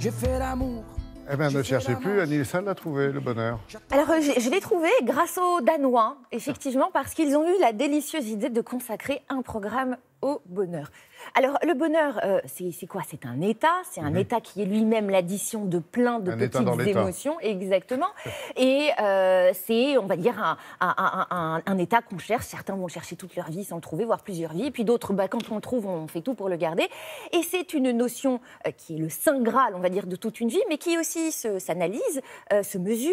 J'ai fait l'amour. Eh bien, ne cherchez plus, Anissa l'a trouvé, le bonheur. Alors, je l'ai trouvé grâce aux Danois, effectivement, parce qu'ils ont eu la délicieuse idée de consacrer un programme au bonheur. Alors, le bonheur, c'est quoi? C'est un état. C'est un état qui est lui-même l'addition de plein de petites émotions. Exactement. Et c'est, on va dire, un état qu'on cherche. Certains vont chercher toute leur vie sans le trouver, voire plusieurs vies. Et puis d'autres, quand on le trouve, on fait tout pour le garder. Et c'est une notion qui est le saint graal, on va dire, de toute une vie, mais qui aussi s'analyse, se mesure,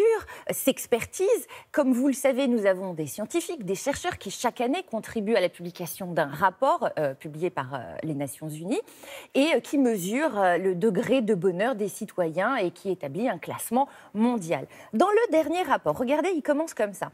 s'expertise. Comme vous le savez, nous avons des scientifiques, des chercheurs qui, chaque année, contribuent à la publication d'un rapport publié par les Nations Unies et qui mesure le degré de bonheur des citoyens et qui établit un classement mondial. Dans le dernier rapport, regardez, il commence comme ça.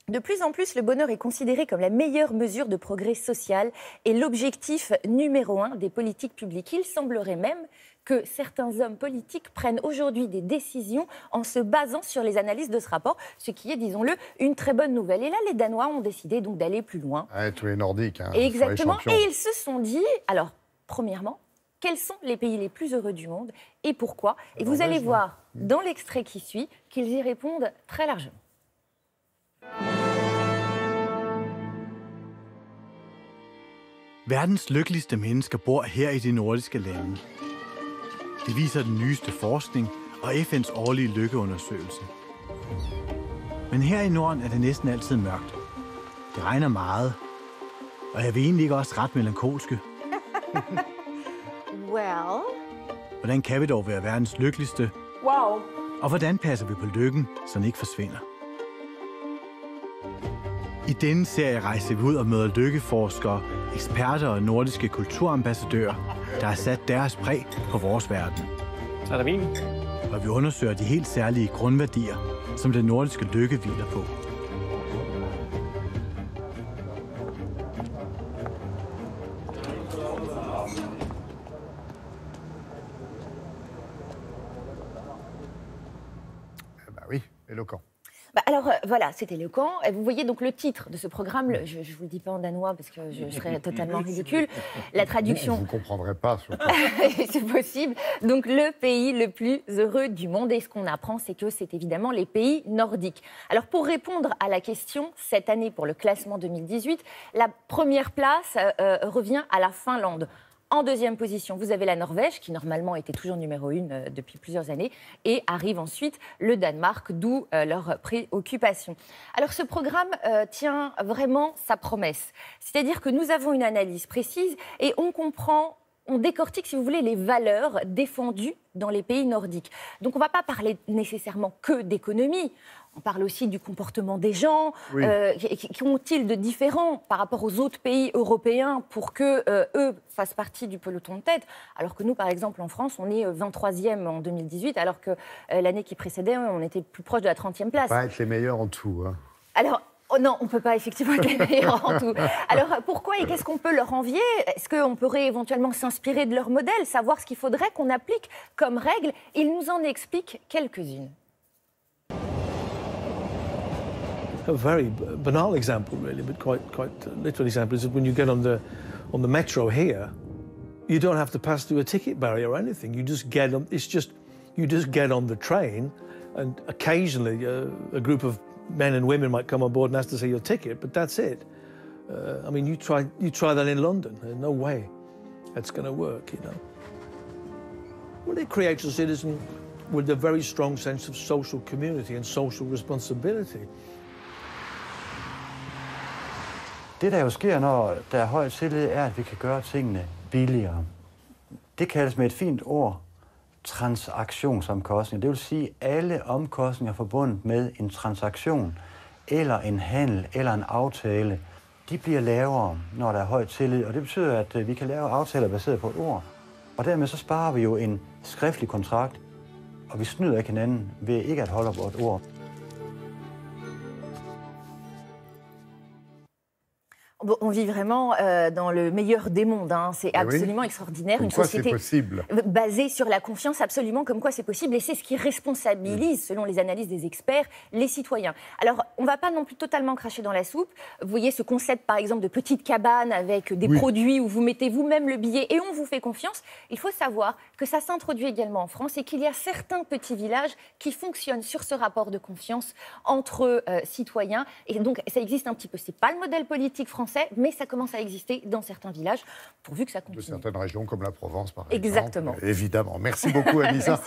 De plus en plus, le bonheur est considéré comme la meilleure mesure de progrès social et l'objectif numéro 1 des politiques publiques. Il semblerait même que certains hommes politiques prennent aujourd'hui des décisions en se basant sur les analyses de ce rapport, ce qui est, disons-le, une très bonne nouvelle. Et là, les Danois ont décidé donc d'aller plus loin. Ah, tous les Nordiques, hein, exactement. Et ils se sont dit, alors, premièrement, quels sont les pays les plus heureux du monde et pourquoi? Et vous allez voir dans l'extrait qui suit qu'ils y répondent très largement. Verdens lykkeligste mennesker bor her i de nordiske lande. Det viser den nyeste forskning og FN's årlige lykkeundersøgelse. Men her i Norden er det næsten altid mørkt. Det regner meget, og jeg vil egentlig ikke også ret melankolske. Well. Hvordan kan vi dog være verdens lykkeligste? Wow. Og hvordan passer vi på lykken, så den ikke forsvinder? I denne serie rejser vi ud og møder lykkeforskere, eksperter og nordiske kulturambassadører, der har sat deres præg på vores verden. Så er der vin. Og vi undersøger de helt særlige grundværdier, som den nordiske lykke hviler på. Bah oui, éloquent. Alors voilà, c'est éloquent. Et vous voyez donc le titre de ce programme, je ne vous le dis pas en danois parce que je serais totalement ridicule. La traduction... Vous ne comprendrez pas, surtout. C'est possible. Donc le pays le plus heureux du monde. Et ce qu'on apprend, c'est que c'est évidemment les pays nordiques. Alors pour répondre à la question, cette année pour le classement 2018, la première place revient à la Finlande. En deuxième position, vous avez la Norvège, qui normalement était toujours numéro 1 depuis plusieurs années, et arrive ensuite le Danemark, d'où leur préoccupation. Alors ce programme tient vraiment sa promesse. C'est-à-dire que nous avons une analyse précise et on comprend, on décortique, si vous voulez, les valeurs défendues dans les pays nordiques. Donc on ne va pas parler nécessairement que d'économie. On parle aussi du comportement des gens. Oui. Qu'ont-ils de différent par rapport aux autres pays européens pour qu'eux fassent partie du peloton de tête? Alors que nous, par exemple, en France, on est 23e en 2018, alors que l'année qui précédait, on était plus proche de la 30e place. Pas être les meilleurs en tout. Hein. Alors... Oh non, on ne peut pas effectivement être les meilleurs en tout. Alors pourquoi et qu'est-ce qu'on peut leur envier? Est-ce qu'on pourrait éventuellement s'inspirer de leur modèle, savoir ce qu'il faudrait qu'on applique comme règle? Ils nous en expliquent quelques-unes. A very banal example, really, but quite literal example is that when you get on the metro here, you don't have to pass through a ticket barrier or anything. You just get on. You just get on the train, and occasionally a group of men and women might come on board and ask to see your ticket, but that's it. I mean, you try that in London. There's no way that's going to work, you know. Well, it creates a citizen with a very strong sense of social community and social responsibility. Det, der jo sker, når der er høj tillid, er, at vi kan gøre tingene billigere. Det kaldes med et fint ord transaktionsomkostninger. Det vil sige, at alle omkostninger forbundet med en transaktion, eller en handel, eller en aftale, de bliver lavere, når der er høj tillid. Og det betyder, at vi kan lave aftaler baseret på et ord. Og dermed så sparer vi jo en skriftlig kontrakt, og vi snyder ikke hinanden ved ikke at holde vores ord. Bon, on vit vraiment dans le meilleur des mondes. Hein. C'est absolument extraordinaire. Comme une quoi société c'est possible. basée sur la confiance, absolument comme quoi c'est possible. Et c'est ce qui responsabilise, selon les analyses des experts, les citoyens. Alors, on ne va pas non plus totalement cracher dans la soupe. Vous voyez ce concept, par exemple, de petite cabane avec des produits où vous mettez vous-même le billet et on vous fait confiance. Il faut savoir que ça s'introduit également en France et qu'il y a certains petits villages qui fonctionnent sur ce rapport de confiance entre citoyens. Et donc, ça existe un petit peu. Ce n'est pas le modèle politique français, mais ça commence à exister dans certains villages, pourvu que ça continue. De certaines régions comme la Provence, par exemple. Exactement. Évidemment. Merci beaucoup, Anissa.